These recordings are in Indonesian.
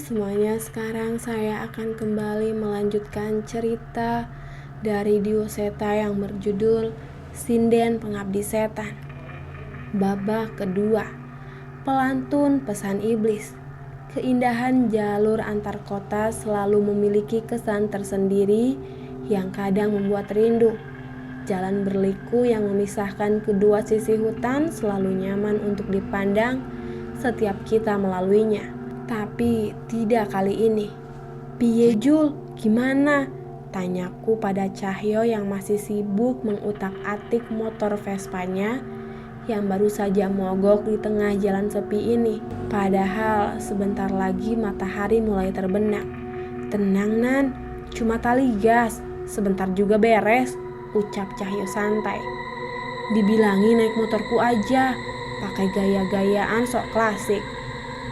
semuanya, sekarang saya akan kembali melanjutkan cerita dari Dioseta yang berjudul Sinden Pengabdi Setan. Babak kedua, pelantun pesan iblis. Keindahan jalur antar kota selalu memiliki kesan tersendiri yang kadang membuat rindu. Jalan berliku yang memisahkan kedua sisi hutan selalu nyaman untuk dipandang setiap kita melaluinya. Tapi tidak kali ini. "Piye Jul, gimana?" tanyaku pada Cahyo yang masih sibuk mengutak-atik motor Vespanya yang baru saja mogok di tengah jalan sepi ini. Padahal sebentar lagi matahari mulai terbenam. "Tenang Nan, cuma tali gas, sebentar juga beres," ucap Cahyo santai. "Dibilangi naik motorku aja, pakai gaya-gayaan sok klasik."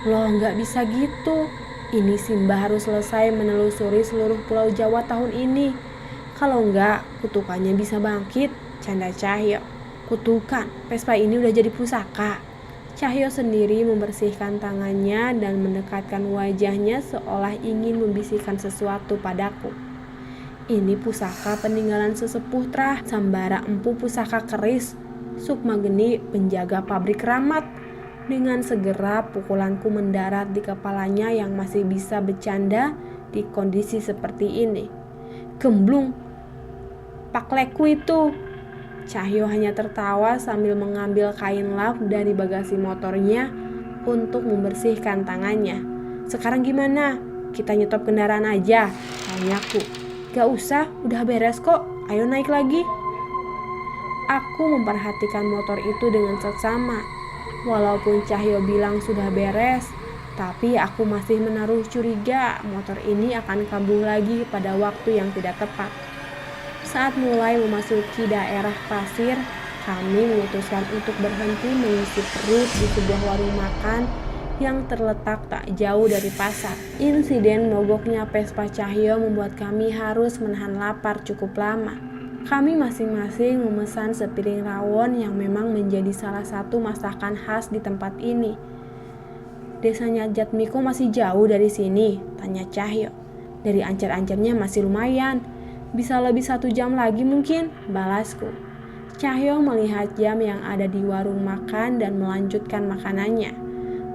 "Loh, nggak bisa gitu. Ini Simba harus selesai menelusuri seluruh pulau Jawa tahun ini. Kalau nggak, kutukannya bisa bangkit," canda Cahyo. "Kutukan, Vespa ini udah jadi pusaka." Cahyo sendiri membersihkan tangannya dan mendekatkan wajahnya seolah ingin membisikkan sesuatu padaku. "Ini pusaka peninggalan sesepuh Trah, Sambara Empu Pusaka Keris, Sukma Geni, penjaga pabrik Ramat." Dengan segera pukulanku mendarat di kepalanya yang masih bisa bercanda di kondisi seperti ini. "Gemblung, pakleku itu." Cahyo hanya tertawa sambil mengambil kain lap dari bagasi motornya untuk membersihkan tangannya. "Sekarang gimana? Kita nyetop kendaraan aja?" tanyaku. "Gak usah, udah beres kok. Ayo naik lagi." Aku memperhatikan motor itu dengan seksama. Walaupun Cahyo bilang sudah beres, tapi aku masih menaruh curiga motor ini akan kambuh lagi pada waktu yang tidak tepat. Saat mulai memasuki daerah pasir, kami memutuskan untuk berhenti mengisi perut di sebuah warung makan yang terletak tak jauh dari pasar. Insiden mogoknya Vespa Cahyo membuat kami harus menahan lapar cukup lama. Kami masing-masing memesan sepiring rawon yang memang menjadi salah satu masakan khas di tempat ini. "Desanya Jatmiko masih jauh dari sini?" tanya Cahyo. "Dari Ancer-Ancernya masih lumayan. Bisa lebih 1 jam lagi mungkin," balasku. Cahyo melihat jam yang ada di warung makan dan melanjutkan makanannya.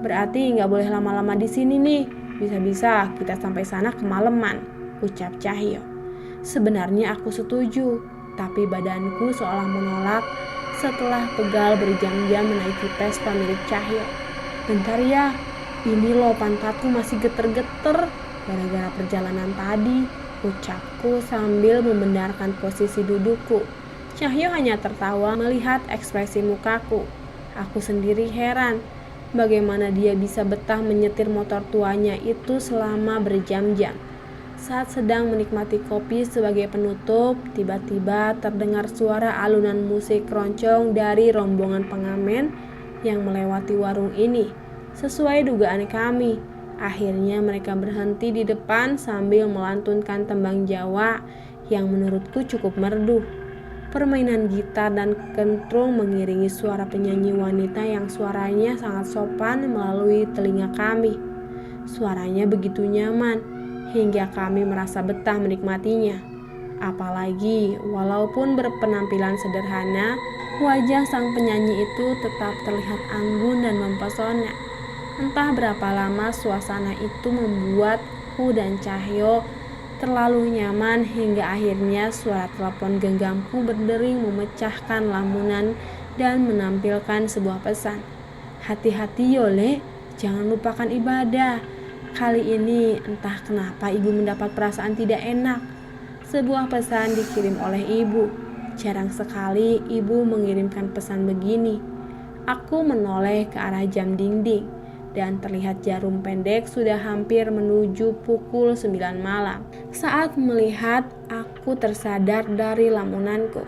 "Berarti nggak boleh lama-lama di sini nih. Bisa-bisa kita sampai sana kemalaman," ucap Cahyo. Sebenarnya aku setuju, tapi badanku seolah menolak setelah pegal berjam-jam menaiki Vespa milik Cahyo. "Bentar ya, ini loh pantatku masih geter-geter gara-gara perjalanan tadi," ucapku sambil membenarkan posisi dudukku. Cahyo hanya tertawa melihat ekspresi mukaku. Aku sendiri heran, bagaimana dia bisa betah menyetir motor tuanya itu selama berjam-jam. Saat sedang menikmati kopi sebagai penutup, tiba-tiba terdengar suara alunan musik keroncong dari rombongan pengamen yang melewati warung ini. Sesuai dugaan kami, akhirnya mereka berhenti di depan sambil melantunkan tembang Jawa yang menurutku cukup merdu. Permainan gitar dan kentrung mengiringi suara penyanyi wanita yang suaranya sangat sopan melalui telinga kami. Suaranya begitu nyaman hingga kami merasa betah menikmatinya. Apalagi walaupun berpenampilan sederhana, wajah sang penyanyi itu tetap terlihat anggun dan mempesona. Entah berapa lama suasana itu membuatku dan Cahyo terlalu nyaman hingga akhirnya suara telepon genggamku berdering memecahkan lamunan dan menampilkan sebuah pesan. "Hati-hati Yole, jangan lupakan ibadah. Kali ini entah kenapa ibu mendapat perasaan tidak enak." Sebuah pesan dikirim oleh ibu. Jarang sekali ibu mengirimkan pesan begini. Aku menoleh ke arah jam dinding dan terlihat jarum pendek sudah hampir menuju pukul 9 malam. Saat melihat, aku tersadar dari lamunanku.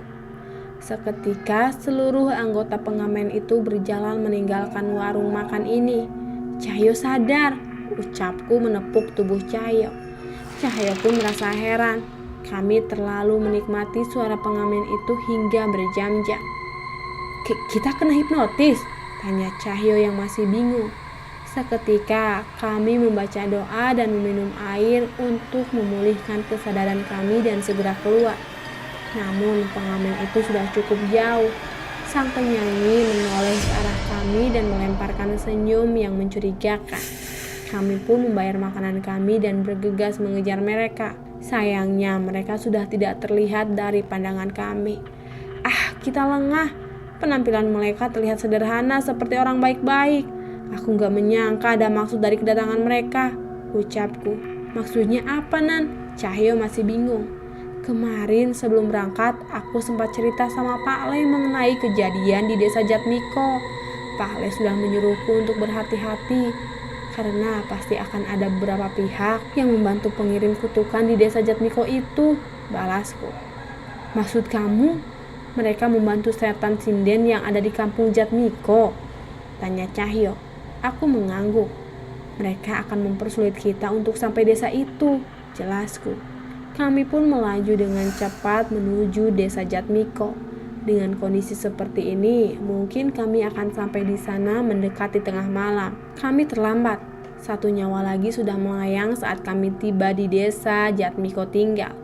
Seketika seluruh anggota pengamen itu berjalan meninggalkan warung makan ini. "Cahyo sadar," ucapku menepuk tubuh Cahyo. Cahyo pun merasa heran. Kami terlalu menikmati suara pengamen itu hingga berjam-jam. "Kita kena hipnotis?" tanya Cahyo yang masih bingung. Seketika kami membaca doa dan meminum air untuk memulihkan kesadaran kami dan segera keluar. Namun pengamen itu sudah cukup jauh. Sang penyanyi menoleh ke arah kami dan melemparkan senyum yang mencurigakan. Kami pun membayar makanan kami dan bergegas mengejar mereka. Sayangnya mereka sudah tidak terlihat dari pandangan kami. Kita lengah. Penampilan mereka terlihat sederhana seperti orang baik-baik. Aku gak menyangka ada maksud dari kedatangan mereka, ucapku. Maksudnya apa, Nan? Cahyo masih bingung. Kemarin sebelum berangkat, aku sempat cerita sama Pak Le mengenai kejadian di desa Jatmiko. Pak Le sudah menyuruhku untuk berhati-hati, karena pasti akan ada beberapa pihak yang membantu pengirim kutukan di desa Jatmiko itu, balasku. Maksud kamu, mereka membantu setan sinden yang ada di kampung Jatmiko? Tanya Cahyo. Aku mengangguk. Mereka akan mempersulit kita untuk sampai desa itu, jelasku. Kami pun melaju dengan cepat menuju desa Jatmiko. Dengan kondisi seperti ini, mungkin kami akan sampai di sana mendekati tengah malam. Kami terlambat. 1 nyawa lagi sudah melayang saat kami tiba di desa Jatmiko tinggal.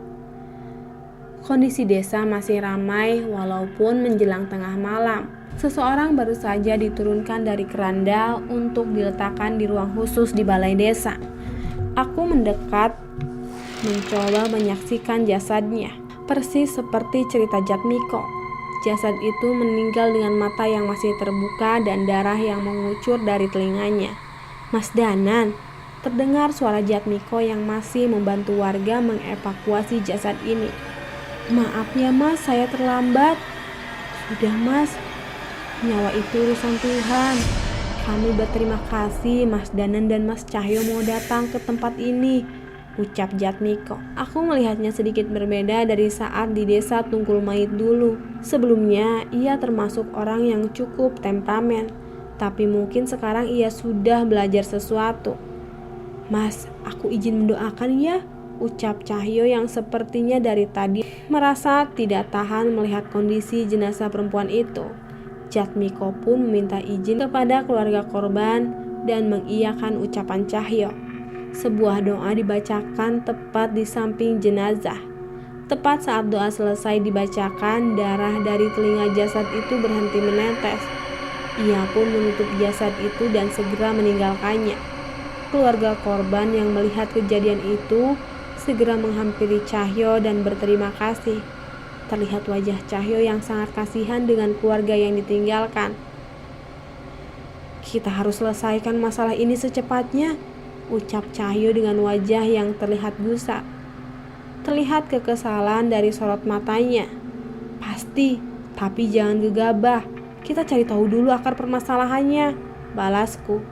Kondisi desa masih ramai walaupun menjelang tengah malam. Seseorang baru saja diturunkan dari keranda untuk diletakkan di ruang khusus di balai desa. Aku mendekat, mencoba menyaksikan jasadnya. Persis seperti cerita Jatmiko. Jasad itu meninggal dengan mata yang masih terbuka dan darah yang mengucur dari telinganya. Mas Danan, terdengar suara Jatmiko yang masih membantu warga mengevakuasi jasad ini. Maaf ya Mas, saya terlambat. Sudah Mas, nyawa itu urusan Tuhan. Kami berterima kasih Mas Danan dan Mas Cahyo mau datang ke tempat ini, ucap Jatmiko. Aku melihatnya sedikit berbeda dari saat di desa Tunggul Mait dulu. Sebelumnya ia termasuk orang yang cukup temperamen, tapi mungkin sekarang ia sudah belajar sesuatu. Mas, aku izin mendoakan ya, ucap Cahyo yang sepertinya dari tadi merasa tidak tahan melihat kondisi jenazah perempuan itu. Jatmiko pun meminta izin kepada keluarga korban dan mengiyakan ucapan Cahyo. Sebuah doa dibacakan tepat di samping jenazah. Tepat saat doa selesai dibacakan, darah dari telinga jasad itu berhenti menetes. Ia pun menutup jasad itu dan segera meninggalkannya. Keluarga korban yang melihat kejadian itu segera menghampiri Cahyo dan berterima kasih. Terlihat wajah Cahyo yang sangat kasihan dengan keluarga yang ditinggalkan. Kita harus selesaikan masalah ini secepatnya, ucap Cahyo dengan wajah yang terlihat gusar. Terlihat kekesalan dari sorot matanya. Pasti, tapi jangan gegabah. Kita cari tahu dulu akar permasalahannya, balasku.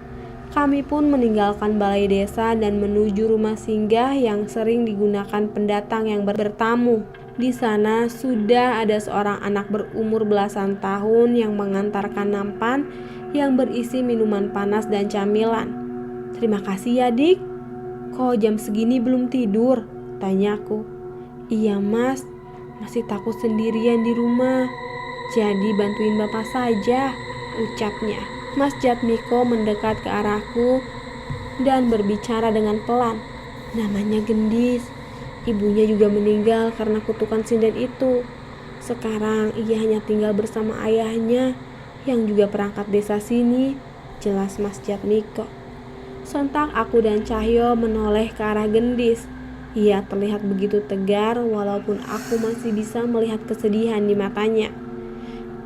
Kami pun meninggalkan balai desa dan menuju rumah singgah yang sering digunakan pendatang yang bertamu. Di sana sudah ada seorang anak berumur belasan tahun yang mengantarkan nampan yang berisi minuman panas dan camilan. Terima kasih ya Dik. Kok jam segini belum tidur? Tanyaku. Iya Mas, masih takut sendirian di rumah. Jadi bantuin Bapak saja, ucapnya. Mas Jatmiko mendekat ke arahku dan berbicara dengan pelan. Namanya Gendis. Ibunya juga meninggal karena kutukan sinden itu. Sekarang ia hanya tinggal bersama ayahnya yang juga perangkat desa sini, jelas Mas Jatmiko. Sontak aku dan Cahyo menoleh ke arah Gendis. Ia terlihat begitu tegar walaupun aku masih bisa melihat kesedihan di matanya.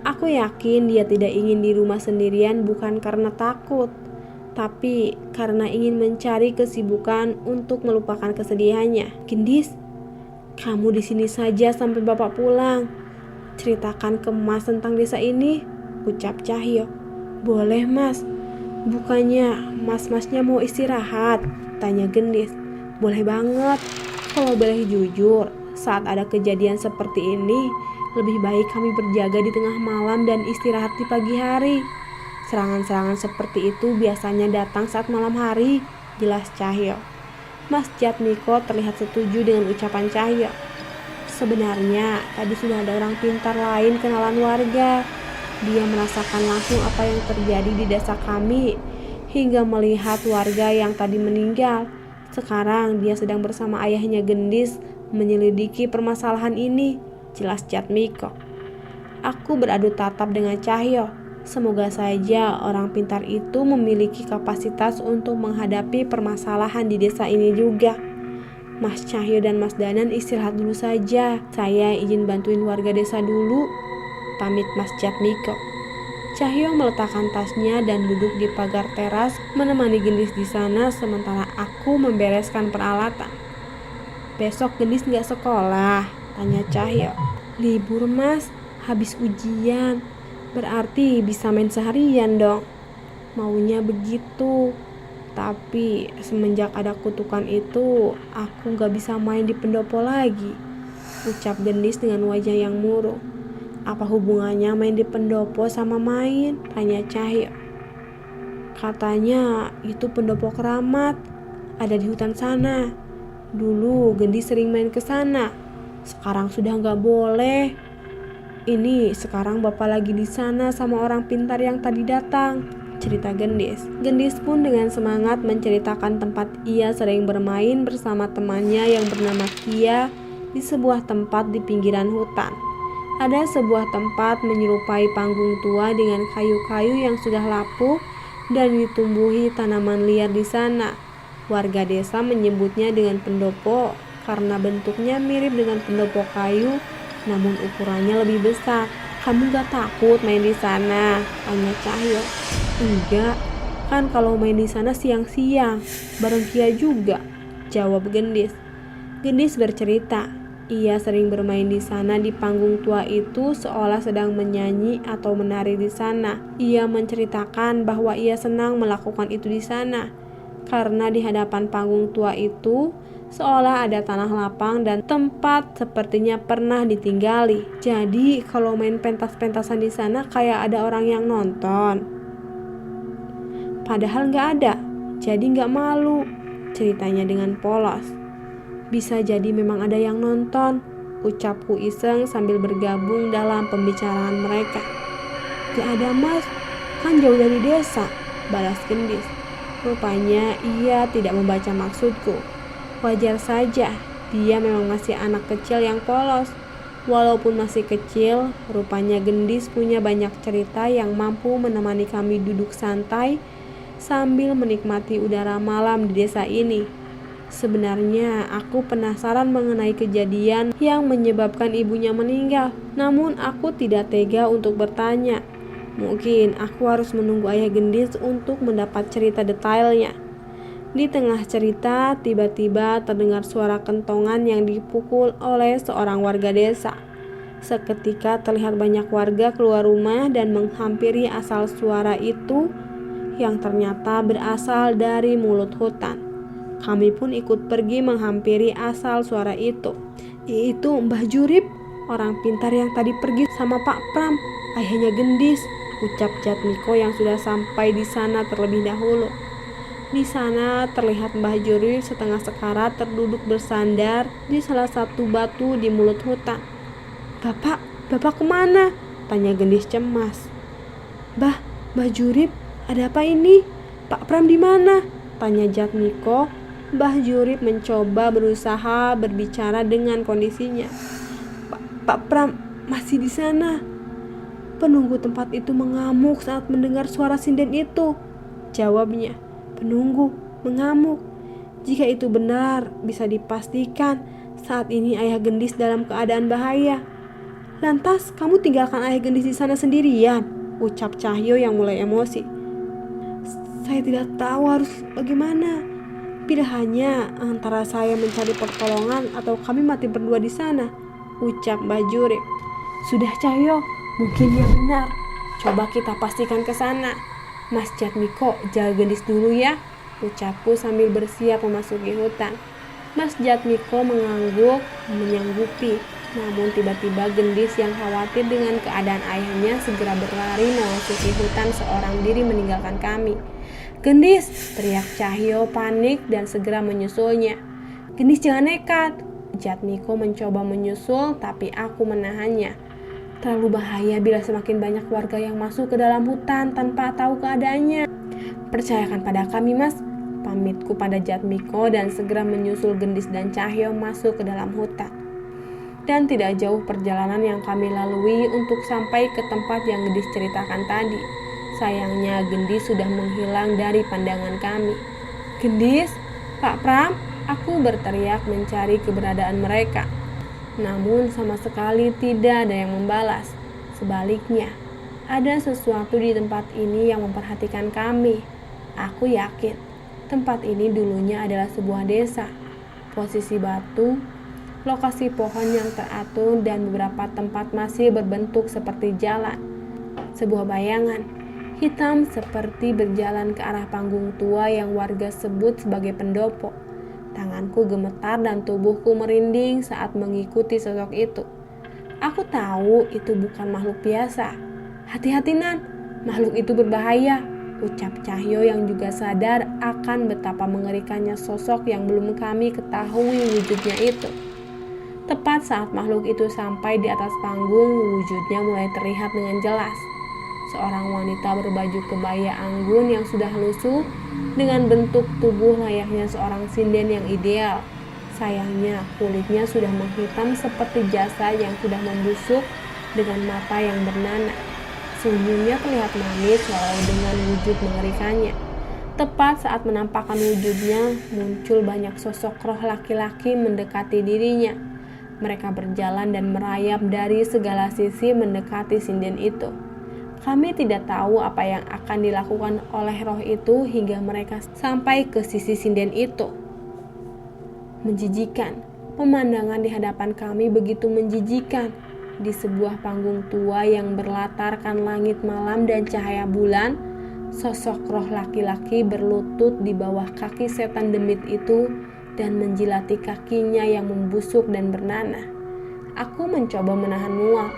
Aku yakin dia tidak ingin di rumah sendirian bukan karena takut, tapi karena ingin mencari kesibukan untuk melupakan kesedihannya. Gendis, kamu di sini saja sampai Bapak pulang. Ceritakan ke Mas tentang desa ini, ucap Cahyo. Boleh Mas. Bukannya mas-masnya mau istirahat? Tanya Gendis. Boleh banget. Kalau boleh jujur, saat ada kejadian seperti ini, lebih baik kami berjaga di tengah malam dan istirahat di pagi hari. Serangan-serangan seperti itu biasanya datang saat malam hari, jelas Cahyo. Mas Jatmiko terlihat setuju dengan ucapan Cahyo. Sebenarnya tadi sudah ada orang pintar lain kenalan warga. Dia merasakan langsung apa yang terjadi di desa kami. hingga melihat warga yang tadi meninggal. Sekarang dia sedang bersama ayahnya Gendis menyelidiki permasalahan ini, jelas Jatmiko. Aku beradu tatap dengan Cahyo. Semoga saja orang pintar itu memiliki kapasitas untuk menghadapi permasalahan di desa ini juga. Mas Cahyo dan Mas Danan istirahat dulu saja. Saya izin bantuin warga desa dulu, pamit Mas Jatmiko. Cahyo meletakkan tasnya dan duduk di pagar teras menemani Gendis di sana sementara aku membereskan peralatan. Besok Gendis nggak sekolah? Tanya Cahyo. Libur mas, habis ujian. Berarti bisa main seharian dong. Maunya begitu. Tapi semenjak ada kutukan itu, aku nggak bisa main di pendopo lagi, ucap Gendis dengan wajah yang murung. Apa hubungannya main di pendopo sama main? Tanya Cahyo. Katanya itu pendopo keramat, ada di hutan sana. Dulu Gendis sering main ke sana, sekarang sudah nggak boleh. Ini sekarang bapak lagi di sana sama orang pintar yang tadi datang, cerita Gendis. Gendis pun dengan semangat menceritakan tempat ia sering bermain bersama temannya yang bernama Kia di sebuah tempat di pinggiran hutan. Ada sebuah tempat menyerupai panggung tua dengan kayu-kayu yang sudah lapuk dan ditumbuhi tanaman liar di sana. Warga desa menyebutnya dengan pendopo karena bentuknya mirip dengan pendopo kayu, namun ukurannya lebih besar. Kamu gak takut main di sana? Tanya Cahyo. Enggak, kan kalau main di sana siang-siang, bareng Kia juga, jawab Gendis. Gendis bercerita. Ia sering bermain di sana di panggung tua itu seolah sedang menyanyi atau menari di sana. Ia menceritakan bahwa ia senang melakukan itu di sana karena di hadapan panggung tua itu seolah ada tanah lapang dan tempat sepertinya pernah ditinggali. Jadi kalau main pentas-pentasan di sana kayak ada orang yang nonton. Padahal nggak ada, jadi nggak malu, ceritanya dengan polos. Bisa jadi memang ada yang nonton, ucapku iseng sambil bergabung dalam pembicaraan mereka. Gak ada mas, kan jauh dari desa, balas Gendis. Rupanya ia tidak membaca maksudku. Wajar saja, dia memang masih anak kecil yang polos. Walaupun masih kecil, rupanya Gendis punya banyak cerita yang mampu menemani kami duduk santai sambil menikmati udara malam di desa ini. Sebenarnya aku penasaran mengenai kejadian yang menyebabkan ibunya meninggal, namun aku tidak tega untuk bertanya. Mungkin aku harus menunggu ayah Gendis untuk mendapat cerita detailnya. Di tengah cerita, tiba-tiba terdengar suara kentongan yang dipukul oleh seorang warga desa. Seketika terlihat banyak warga keluar rumah dan menghampiri asal suara itu yang ternyata berasal dari mulut hutan. Kami pun ikut pergi menghampiri asal suara itu. Itu Mbah Jurip, orang pintar yang tadi pergi sama Pak Pram, ayahnya Gendis, ucap Jatmiko yang sudah sampai di sana terlebih dahulu. Di sana terlihat Mbah Jurip setengah sekarat terduduk bersandar di salah satu batu di mulut hutan. Bapak kemana? Tanya Gendis cemas. Mbah Jurip, ada apa ini? Pak Pram di mana? Tanya Jatmiko. Mbah Jurip mencoba berusaha berbicara dengan kondisinya. Pak Pram masih di sana. Penunggu tempat itu mengamuk saat mendengar suara sinden itu, jawabnya. Penunggu mengamuk. Jika itu benar, bisa dipastikan saat ini ayah Gendis dalam keadaan bahaya. Lantas kamu tinggalkan ayah Gendis di sana sendirian, ucap Cahyo yang mulai emosi. Saya tidak tahu harus bagaimana. Pilihannya antara saya mencari pertolongan atau kami mati berdua di sana, ucap Mbah Jurip. Sudah Cahyo, mungkin dia benar. Coba kita pastikan ke sana. Mas Jatmiko, jaga Gendis dulu ya, ucapku sambil bersiap memasuki hutan. Mas Jatmiko mengangguk menyanggupi. Namun tiba-tiba Gendis yang khawatir dengan keadaan ayahnya segera berlari memasuki hutan seorang diri meninggalkan kami. Gendis, teriak Cahyo panik dan segera menyusulnya. Gendis jangan nekat. Jatmiko mencoba menyusul tapi aku menahannya. Terlalu bahaya bila semakin banyak warga yang masuk ke dalam hutan tanpa tahu keadaannya. Percayakan pada kami, Mas, pamitku pada Jatmiko dan segera menyusul Gendis dan Cahyo masuk ke dalam hutan. Dan tidak jauh perjalanan yang kami lalui untuk sampai ke tempat yang Gendis ceritakan tadi. Sayangnya Gendis sudah menghilang dari pandangan kami. "Gendis, Pak Pram," aku berteriak mencari keberadaan mereka. Namun sama sekali tidak ada yang membalas. Sebaliknya, ada sesuatu di tempat ini yang memperhatikan kami. Aku yakin tempat ini dulunya adalah sebuah desa. Posisi batu, lokasi pohon yang teratur, dan beberapa tempat masih berbentuk seperti jalan. Sebuah bayangan hitam seperti berjalan ke arah panggung tua yang warga sebut sebagai pendopo. Tanganku gemetar dan tubuhku merinding saat mengikuti sosok itu. Aku tahu itu bukan makhluk biasa. "Hati-hati, Nan, makhluk itu berbahaya," ucap Cahyo yang juga sadar akan betapa mengerikannya sosok yang belum kami ketahui wujudnya itu. Tepat saat makhluk itu sampai di atas panggung, wujudnya mulai terlihat dengan jelas. Seorang wanita berbaju kebaya anggun yang sudah lusuh dengan bentuk tubuh layaknya seorang sinden yang ideal. Sayangnya kulitnya sudah menghitam seperti jasad yang sudah membusuk dengan mata yang bernanah. Senyumnya terlihat manis walau dengan wujud mengerikannya. Tepat saat menampakkan wujudnya, muncul banyak sosok roh laki-laki mendekati dirinya. Mereka berjalan dan merayap dari segala sisi mendekati sinden itu. Kami tidak tahu apa yang akan dilakukan oleh roh itu hingga mereka sampai ke sisi sinden itu. Menjijikan, pemandangan di hadapan kami begitu menjijikan. Di sebuah panggung tua yang berlatarkan langit malam dan cahaya bulan, sosok roh laki-laki berlutut di bawah kaki setan demit itu dan menjilati kakinya yang membusuk dan bernanah. Aku mencoba menahan mual.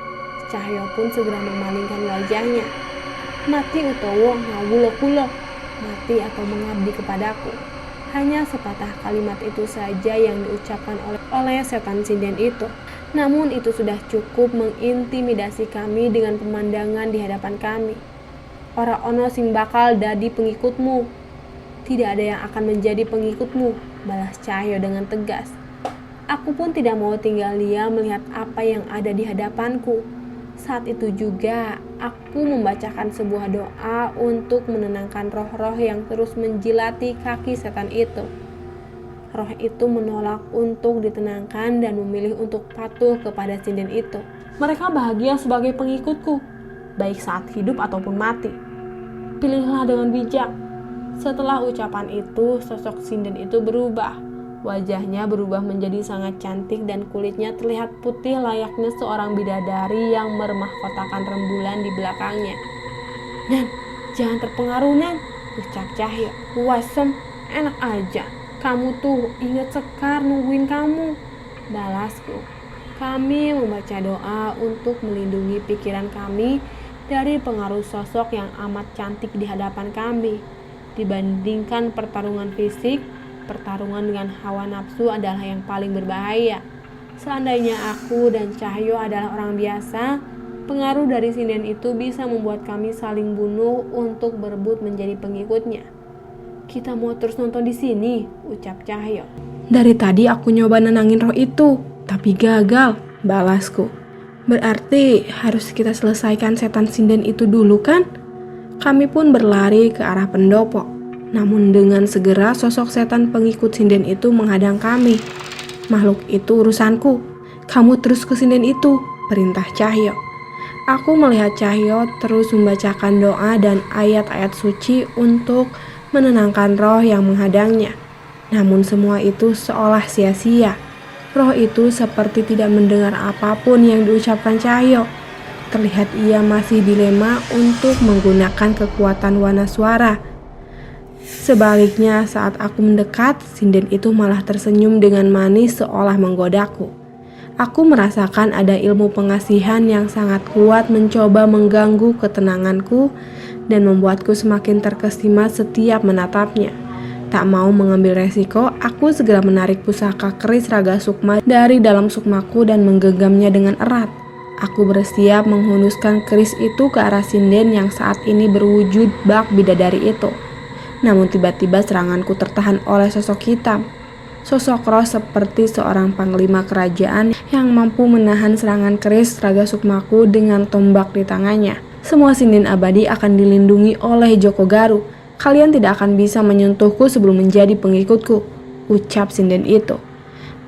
Cahyo pun segera memalingkan wajahnya. "Mati Utowo, ngawulo-kulo, mati atau mengabdi kepadaku." Hanya sepatah kalimat itu saja yang diucapkan oleh setan sinden itu. Namun itu sudah cukup mengintimidasi kami dengan pemandangan di hadapan kami. "Ora ono sing bakal dadi pengikutmu." "Tidak ada yang akan menjadi pengikutmu," balas Cahyo dengan tegas. Aku pun tidak mau tinggal diam melihat apa yang ada di hadapanku. Saat itu juga aku membacakan sebuah doa untuk menenangkan roh-roh yang terus menjilati kaki setan itu. Roh itu menolak untuk ditenangkan dan memilih untuk patuh kepada sinden itu. "Mereka bahagia sebagai pengikutku, baik saat hidup ataupun mati. Pilihlah dengan bijak." Setelah ucapan itu, sosok sinden itu berubah. Wajahnya berubah menjadi sangat cantik dan kulitnya terlihat putih layaknya seorang bidadari yang mermahkotakan rembulan di belakangnya. "Nan, jangan terpengaruh, Nan," ucap Cahyo. "Wasem, enak aja. Kamu tuh ingat Sekar nungguin kamu," balasku. Kami membaca doa untuk melindungi pikiran kami dari pengaruh sosok yang amat cantik di hadapan kami. Dibandingkan pertarungan fisik, pertarungan dengan hawa nafsu adalah yang paling berbahaya. Seandainya aku dan Cahyo adalah orang biasa, pengaruh dari sinden itu bisa membuat kami saling bunuh untuk berebut menjadi pengikutnya. "Kita mau terus nonton di sini," ucap Cahyo. "Dari tadi aku nyoba nenangin roh itu, tapi gagal," balasku. "Berarti harus kita selesaikan setan sinden itu dulu kan?" Kami pun berlari ke arah pendopo. Namun dengan segera sosok setan pengikut sinden itu menghadang kami. "Makhluk itu urusanku. Kamu terus ke sinden itu," perintah Cahyo. Aku melihat Cahyo terus membacakan doa dan ayat-ayat suci untuk menenangkan roh yang menghadangnya. Namun semua itu seolah sia-sia. Roh itu seperti tidak mendengar apapun yang diucapkan Cahyo. Terlihat ia masih dilema untuk menggunakan kekuatan wanaswara. Sebaliknya, saat aku mendekat, sinden itu malah tersenyum dengan manis seolah menggodaku. Aku merasakan ada ilmu pengasihan yang sangat kuat mencoba mengganggu ketenanganku dan membuatku semakin terkesima setiap menatapnya. Tak mau mengambil resiko, aku segera menarik pusaka keris Raga Sukma dari dalam sukmaku dan menggenggamnya dengan erat. Aku bersiap menghunuskan keris itu ke arah sinden yang saat ini berwujud bak bidadari itu. Namun tiba-tiba seranganku tertahan oleh sosok hitam. Sosok roh seperti seorang panglima kerajaan yang mampu menahan serangan keris Raga Sukmaku dengan tombak di tangannya. Semua sinden abadi akan dilindungi oleh Joko Garu. Kalian tidak akan bisa menyentuhku sebelum menjadi pengikutku, ucap sinden itu.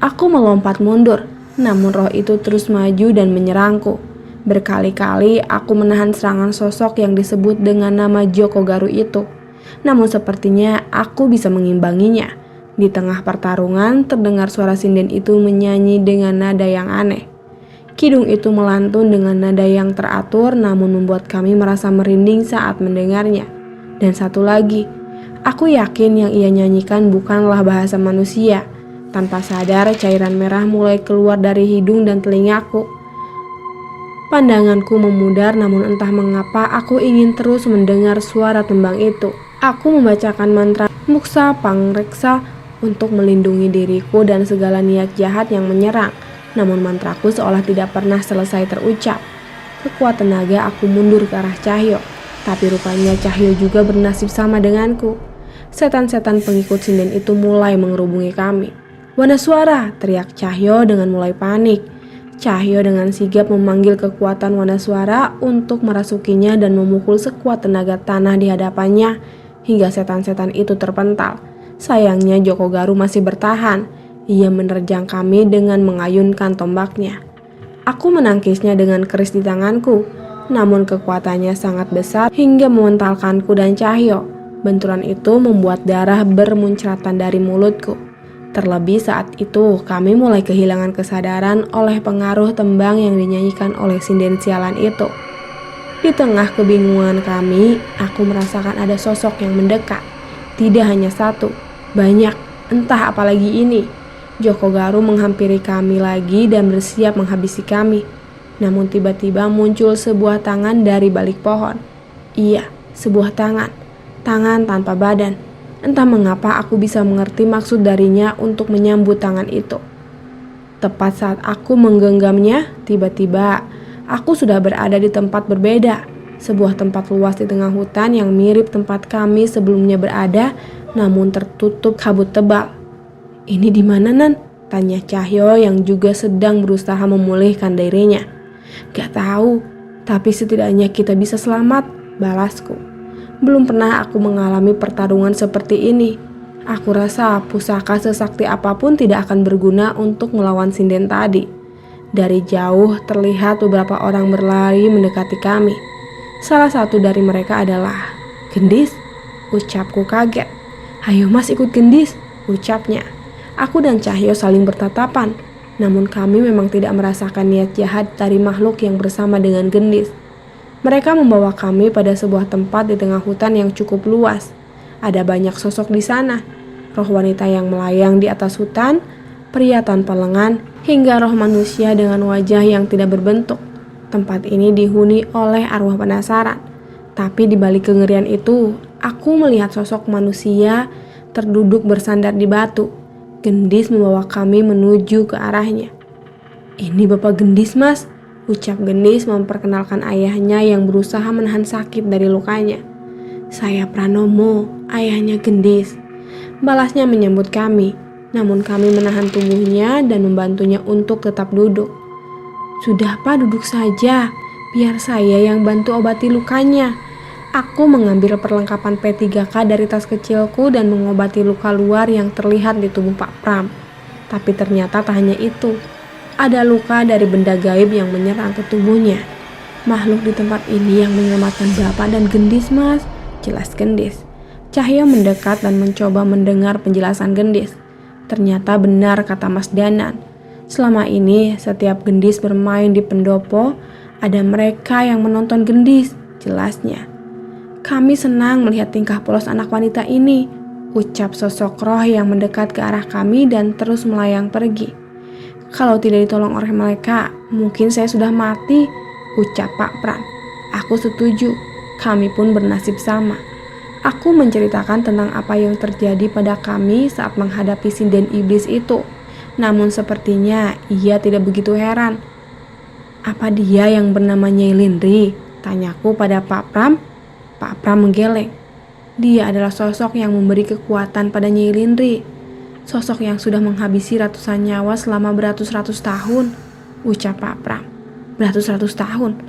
Aku melompat mundur, namun roh itu terus maju dan menyerangku. Berkali-kali aku menahan serangan sosok yang disebut dengan nama Joko Garu itu. Namun sepertinya aku bisa mengimbanginya. Di tengah pertarungan terdengar suara sinden itu menyanyi dengan nada yang aneh. Kidung itu melantun dengan nada yang teratur namun membuat kami merasa merinding saat mendengarnya. Dan satu lagi, aku yakin yang ia nyanyikan bukanlah bahasa manusia. Tanpa sadar cairan merah mulai keluar dari hidung dan telingaku. Pandanganku memudar namun entah mengapa aku ingin terus mendengar suara tembang itu. Aku membacakan mantra Muksa Pangreksa untuk melindungi diriku dan segala niat jahat yang menyerang. Namun mantraku seolah tidak pernah selesai terucap. Sekuat tenaga aku mundur ke arah Cahyo. Tapi rupanya Cahyo juga bernasib sama denganku. Setan-setan pengikut sinden itu mulai mengerubungi kami. Wanaswara, teriak Cahyo dengan mulai panik. Cahyo dengan sigap memanggil kekuatan Wanaswara untuk merasukinya dan memukul sekuat tenaga tanah di hadapannya hingga setan-setan itu terpental. Sayangnya Joko Garu masih bertahan. Ia menerjang kami dengan mengayunkan tombaknya. Aku menangkisnya dengan keris di tanganku. Namun kekuatannya sangat besar hingga mementalkanku dan Cahyo. Benturan itu membuat darah bermuncratan dari mulutku. Terlebih saat itu kami mulai kehilangan kesadaran oleh pengaruh tembang yang dinyanyikan oleh sinden sialan itu. Di tengah kebingungan kami, aku merasakan ada sosok yang mendekat. Tidak hanya satu, banyak, entah apalagi ini. Joko Garu menghampiri kami lagi dan bersiap menghabisi kami. Namun tiba-tiba muncul sebuah tangan dari balik pohon. Iya, sebuah tangan. Tangan tanpa badan. Entah mengapa aku bisa mengerti maksud darinya untuk menyambut tangan itu. Tepat saat aku menggenggamnya, tiba-tiba aku sudah berada di tempat berbeda. Sebuah tempat luas di tengah hutan yang mirip tempat kami sebelumnya berada, namun tertutup kabut tebal. Ini di mana, Nan? Tanya Cahyo yang juga sedang berusaha memulihkan dirinya. Gak tahu, tapi setidaknya kita bisa selamat, balasku. Belum pernah aku mengalami pertarungan seperti ini. Aku rasa pusaka sesakti apapun tidak akan berguna untuk melawan sinden tadi. Dari jauh terlihat beberapa orang berlari mendekati kami. Salah satu dari mereka adalah Gendis, ucapku kaget. Ayo mas ikut Gendis, ucapnya. Aku dan Cahyo saling bertatapan, namun kami memang tidak merasakan niat jahat dari makhluk yang bersama dengan Gendis. Mereka membawa kami pada sebuah tempat di tengah hutan yang cukup luas. Ada banyak sosok di sana, roh wanita yang melayang di atas hutan, pria tanpa lengan, hingga roh manusia dengan wajah yang tidak berbentuk. Tempat ini dihuni oleh arwah penasaran. Tapi di balik kengerian itu, aku melihat sosok manusia terduduk bersandar di batu. Gendis membawa kami menuju ke arahnya. Ini Bapak Gendis, Mas, ucap Gendis memperkenalkan ayahnya yang berusaha menahan sakit dari lukanya. Saya Pranomo, ayahnya Gendis, balasnya menyambut kami. Namun kami menahan tubuhnya dan membantunya untuk tetap duduk. Sudah Pak, duduk saja, biar saya yang bantu obati lukanya. Aku mengambil perlengkapan P3K dari tas kecilku dan mengobati luka luar yang terlihat di tubuh Pak Pram. Tapi ternyata tak hanya itu. Ada luka dari benda gaib yang menyerang ke tubuhnya. Makhluk di tempat ini yang menyelamatkan Bapak dan Gendis, Mas, jelas Gendis. Cahyo mendekat dan mencoba mendengar penjelasan Gendis. Ternyata benar kata Mas Danan. Selama ini setiap Gendis bermain di pendopo, ada mereka yang menonton Gendis, jelasnya. Kami senang melihat tingkah polos anak wanita ini, ucap sosok roh yang mendekat ke arah kami dan terus melayang pergi. Kalau tidak ditolong oleh mereka, mungkin saya sudah mati, ucap Pak Pram. Aku setuju, kami pun bernasib sama. Aku menceritakan tentang apa yang terjadi pada kami saat menghadapi sinden iblis itu. Namun sepertinya ia tidak begitu heran. Apa dia yang bernama Nyai Lindri? Tanyaku pada Pak Pram. Pak Pram menggeleng. Dia adalah sosok yang memberi kekuatan pada Nyai Lindri. Sosok yang sudah menghabisi ratusan nyawa selama beratus-ratus tahun, ucap Pak Pram. Beratus-ratus tahun?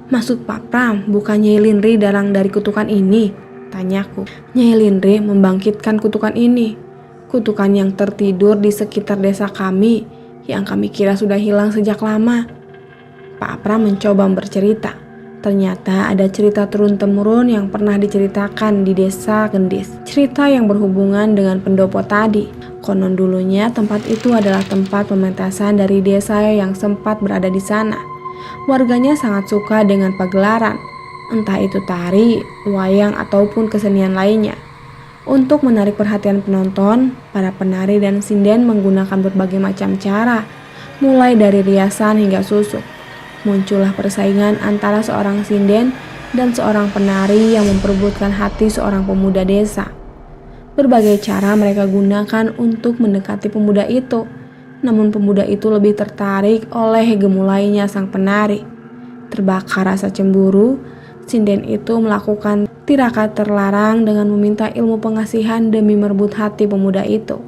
Maksud Pak Pram bukan Nyai Lindri dalang dari kutukan ini? Tanyaku. Nyai Lindri membangkitkan kutukan ini. Kutukan yang tertidur di sekitar desa kami, yang kami kira sudah hilang sejak lama. Pak Pram mencoba bercerita. Ternyata ada cerita turun-temurun yang pernah diceritakan di desa Gendis. Cerita yang berhubungan dengan pendopo tadi. Konon dulunya tempat itu adalah tempat pementasan dari desa yang sempat berada di sana. Warganya sangat suka dengan pagelaran, entah itu tari, wayang, ataupun kesenian lainnya. Untuk menarik perhatian penonton, para penari dan sinden menggunakan berbagai macam cara, mulai dari riasan hingga susuk. Muncullah persaingan antara seorang sinden dan seorang penari yang memperebutkan hati seorang pemuda desa. Berbagai cara mereka gunakan untuk mendekati pemuda itu, namun pemuda itu lebih tertarik oleh gemulainya sang penari. Terbakar rasa cemburu, sinden itu melakukan tirakat terlarang dengan meminta ilmu pengasihan demi merebut hati pemuda itu.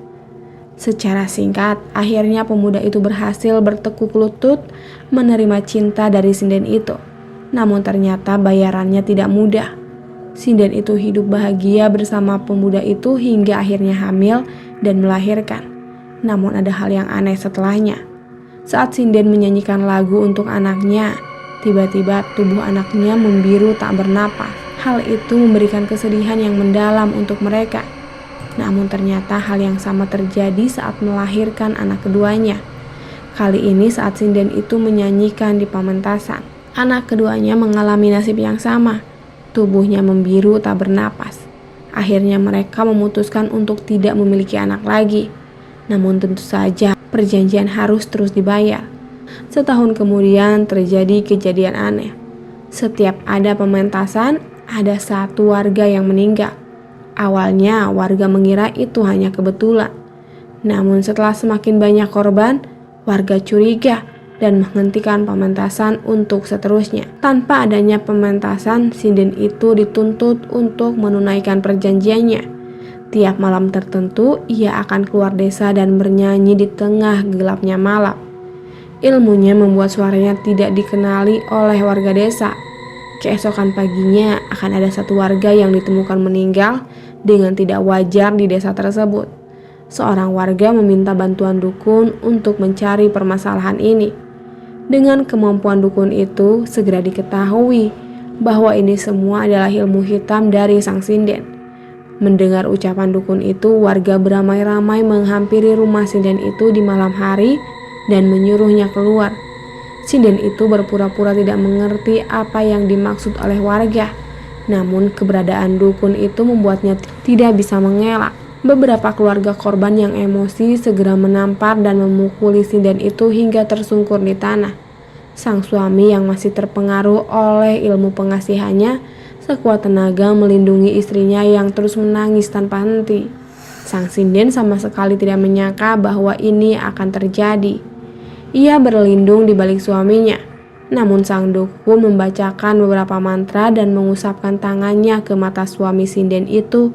Secara singkat, akhirnya pemuda itu berhasil bertekuk lutut menerima cinta dari sinden itu. Namun ternyata bayarannya tidak mudah. Sinden itu hidup bahagia bersama pemuda itu hingga akhirnya hamil dan melahirkan. Namun ada hal yang aneh setelahnya. Saat sinden menyanyikan lagu untuk anaknya, tiba-tiba tubuh anaknya membiru tak bernapas. Hal itu memberikan kesedihan yang mendalam untuk mereka. Namun ternyata hal yang sama terjadi saat melahirkan anak keduanya. Kali ini saat sinden itu menyanyikan di pamentasan, anak keduanya mengalami nasib yang sama. Tubuhnya membiru tak bernapas. Akhirnya mereka memutuskan untuk tidak memiliki anak lagi. Namun tentu saja perjanjian harus terus dibayar. Setahun kemudian terjadi kejadian aneh. Setiap ada pementasan, ada satu warga yang meninggal. Awalnya warga mengira itu hanya kebetulan. Namun setelah semakin banyak korban, warga curiga dan menghentikan pementasan untuk seterusnya. Tanpa adanya pementasan, sinden itu dituntut untuk menunaikan perjanjiannya. Tiap malam tertentu, ia akan keluar desa dan bernyanyi di tengah gelapnya malam. Ilmunya membuat suaranya tidak dikenali oleh warga desa. Keesokan paginya akan ada satu warga yang ditemukan meninggal dengan tidak wajar di desa tersebut. Seorang warga meminta bantuan dukun untuk mencari permasalahan ini. Dengan kemampuan dukun itu, segera diketahui bahwa ini semua adalah ilmu hitam dari sang sinden. Mendengar ucapan dukun itu, warga beramai-ramai menghampiri rumah sinden itu di malam hari dan menyuruhnya keluar. Sinden itu berpura-pura tidak mengerti apa yang dimaksud oleh warga. Namun keberadaan dukun itu membuatnya tidak bisa mengelak. Beberapa keluarga korban yang emosi segera menampar dan memukuli sinden itu hingga tersungkur di tanah. Sang suami yang masih terpengaruh oleh ilmu pengasihannya sekuat tenaga melindungi istrinya yang terus menangis tanpa henti. Sang sinden sama sekali tidak menyangka bahwa ini akan terjadi. Ia berlindung di balik suaminya. Namun sang dukun membacakan beberapa mantra dan mengusapkan tangannya ke mata suami sinden itu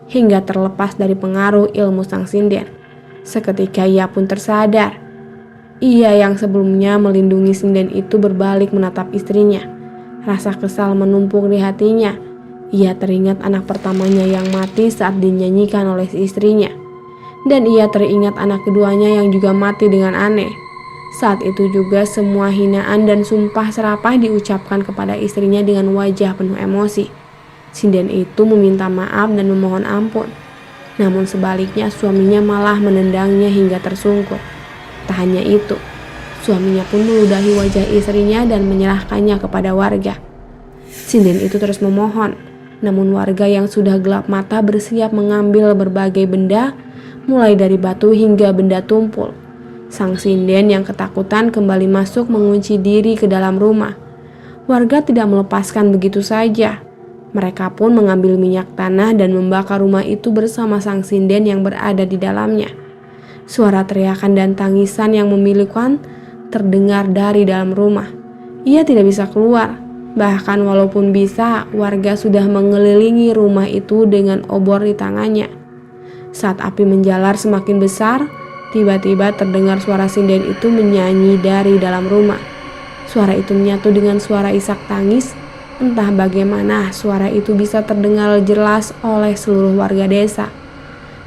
hingga terlepas dari pengaruh ilmu sang sinden. Seketika ia pun tersadar. Ia yang sebelumnya melindungi sinden itu berbalik menatap istrinya. Rasa kesal menumpuk di hatinya. Ia teringat anak pertamanya yang mati saat dinyanyikan oleh istrinya. Dan ia teringat anak keduanya yang juga mati dengan aneh. Saat itu juga semua hinaan dan sumpah serapah diucapkan kepada istrinya dengan wajah penuh emosi. Sinden itu meminta maaf dan memohon ampun. Namun sebaliknya suaminya malah menendangnya hingga tersungkur. Tak hanya itu, suaminya pun meludahi wajah istrinya dan menyerahkannya kepada warga. Sinden itu terus memohon, namun warga yang sudah gelap mata bersiap mengambil berbagai benda, mulai dari batu hingga benda tumpul. Sang sinden yang ketakutan kembali masuk mengunci diri ke dalam rumah. Warga tidak melepaskan begitu saja. Mereka pun mengambil minyak tanah dan membakar rumah itu bersama sang sinden yang berada di dalamnya. Suara teriakan dan tangisan yang memilukan terdengar dari dalam rumah. Ia tidak bisa keluar. Bahkan walaupun bisa, warga sudah mengelilingi rumah itu dengan obor di tangannya. Saat api menjalar semakin besar, tiba-tiba terdengar suara sinden itu menyanyi dari dalam rumah. Suara itu menyatu dengan suara isak tangis. Entah bagaimana suara itu bisa terdengar jelas oleh seluruh warga desa.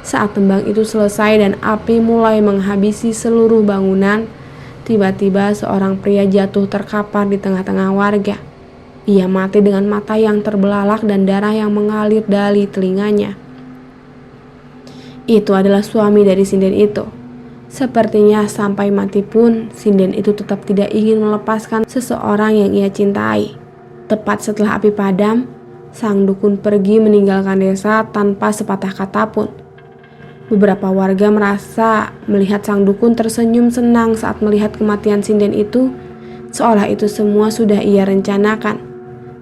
Saat tembang itu selesai dan api mulai menghabisi seluruh bangunan, tiba-tiba seorang pria jatuh terkapar di tengah-tengah warga. Ia mati dengan mata yang terbelalak dan darah yang mengalir dari telinganya. Itu adalah suami dari sinden itu. Sepertinya sampai mati pun, sinden itu tetap tidak ingin melepaskan seseorang yang ia cintai. Tepat setelah api padam, sang dukun pergi meninggalkan desa tanpa sepatah kata pun. Beberapa warga merasa melihat sang dukun tersenyum senang saat melihat kematian sinden itu, seolah itu semua sudah ia rencanakan.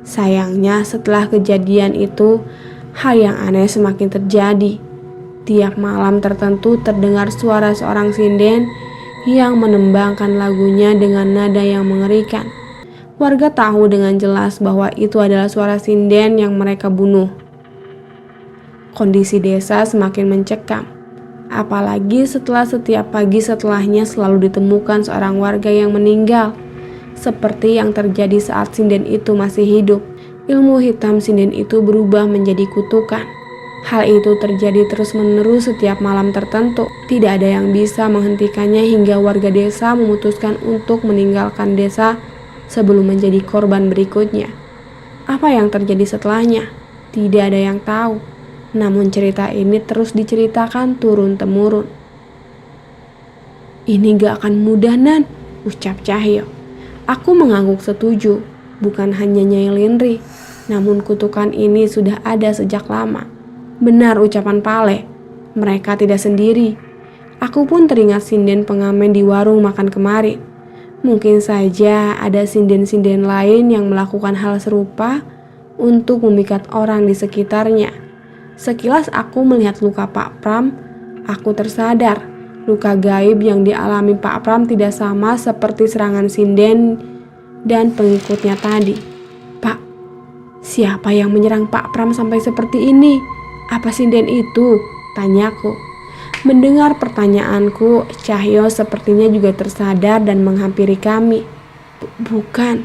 Sayangnya setelah kejadian itu, hal yang aneh semakin terjadi. Tiap malam tertentu terdengar suara seorang sinden yang menembangkan lagunya dengan nada yang mengerikan. Warga tahu dengan jelas bahwa itu adalah suara sinden yang mereka bunuh. Kondisi desa semakin mencekam. Apalagi setelah setiap pagi setelahnya selalu ditemukan seorang warga yang meninggal. Seperti yang terjadi saat sinden itu masih hidup. Ilmu hitam sinden itu berubah menjadi kutukan. Hal itu terjadi terus-menerus setiap malam tertentu. Tidak ada yang bisa menghentikannya hingga warga desa memutuskan untuk meninggalkan desa sebelum menjadi korban berikutnya. Apa yang terjadi setelahnya? Tidak ada yang tahu. Namun cerita ini terus diceritakan turun-temurun. "Ini gak akan mudah, Nan," ucap Cahyo. Aku mengangguk setuju. Bukan hanya Nyai Lindri, namun kutukan ini sudah ada sejak lama. Benar ucapan Pale, mereka tidak sendiri. Aku pun teringat sinden pengamen di warung makan kemarin. Mungkin saja ada sinden-sinden lain yang melakukan hal serupa untuk memikat orang di sekitarnya. Sekilas aku melihat luka Pak Pram, aku tersadar luka gaib yang dialami Pak Pram tidak sama seperti serangan sinden dan pengikutnya tadi. "Pak, siapa yang menyerang Pak Pram sampai seperti ini? Apa sinden itu?" tanyaku. Mendengar pertanyaanku, Cahyo sepertinya juga tersadar dan menghampiri kami. Bukan,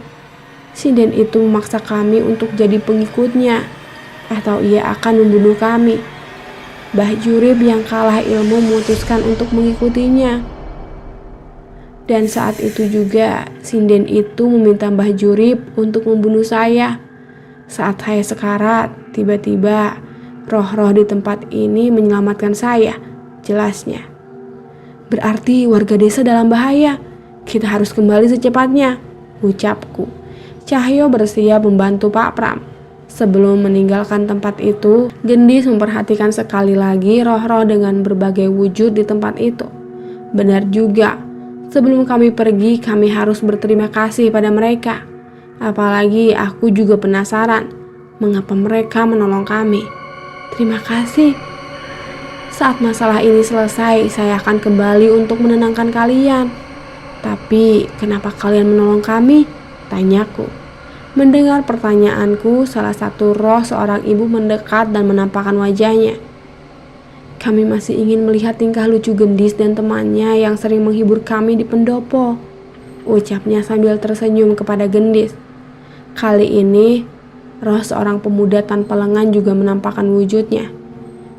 sinden itu memaksa kami untuk jadi pengikutnya, atau ia akan membunuh kami. Mbah Jurib yang kalah ilmu memutuskan untuk mengikutinya. Dan saat itu juga sinden itu meminta Mbah Jurib untuk membunuh saya. Saat saya sekarat, tiba-tiba roh-roh di tempat ini menyelamatkan saya, jelasnya. "Berarti warga desa dalam bahaya. Kita harus kembali secepatnya," ucapku. Cahyo bersiap membantu Pak Pram. Sebelum meninggalkan tempat itu, Gendis memperhatikan sekali lagi roh-roh dengan berbagai wujud di tempat itu. Benar juga, sebelum kami pergi, kami harus berterima kasih pada mereka. Apalagi aku juga penasaran, mengapa mereka menolong kami. Terima kasih. Saat masalah ini selesai, saya akan kembali untuk menenangkan kalian. Tapi, kenapa kalian menolong kami? Tanyaku. Mendengar pertanyaanku, salah satu roh seorang ibu mendekat dan menampakkan wajahnya. "Kami masih ingin melihat tingkah lucu Gendis dan temannya yang sering menghibur kami di pendopo," ucapnya sambil tersenyum kepada Gendis. Kali ini, roh seorang pemuda tanpa lengan juga menampakkan wujudnya.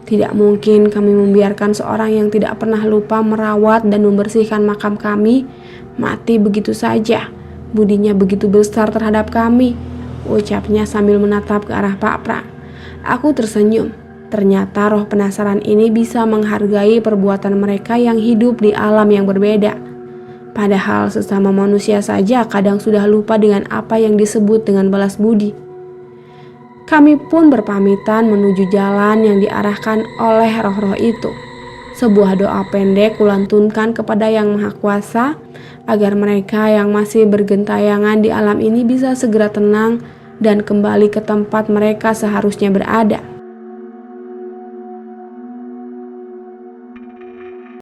Tidak mungkin kami membiarkan seorang yang tidak pernah lupa merawat dan membersihkan makam kami mati begitu saja. Budinya begitu besar terhadap kami, ucapnya sambil menatap ke arah Pak Pram. Aku tersenyum. Ternyata roh penasaran ini bisa menghargai perbuatan mereka yang hidup di alam yang berbeda. Padahal sesama manusia saja kadang sudah lupa dengan apa yang disebut dengan balas budi. Kami pun berpamitan menuju jalan yang diarahkan oleh roh-roh itu. Sebuah doa pendek kulantunkan kepada Yang Maha Kuasa agar mereka yang masih bergentayangan di alam ini bisa segera tenang dan kembali ke tempat mereka seharusnya berada.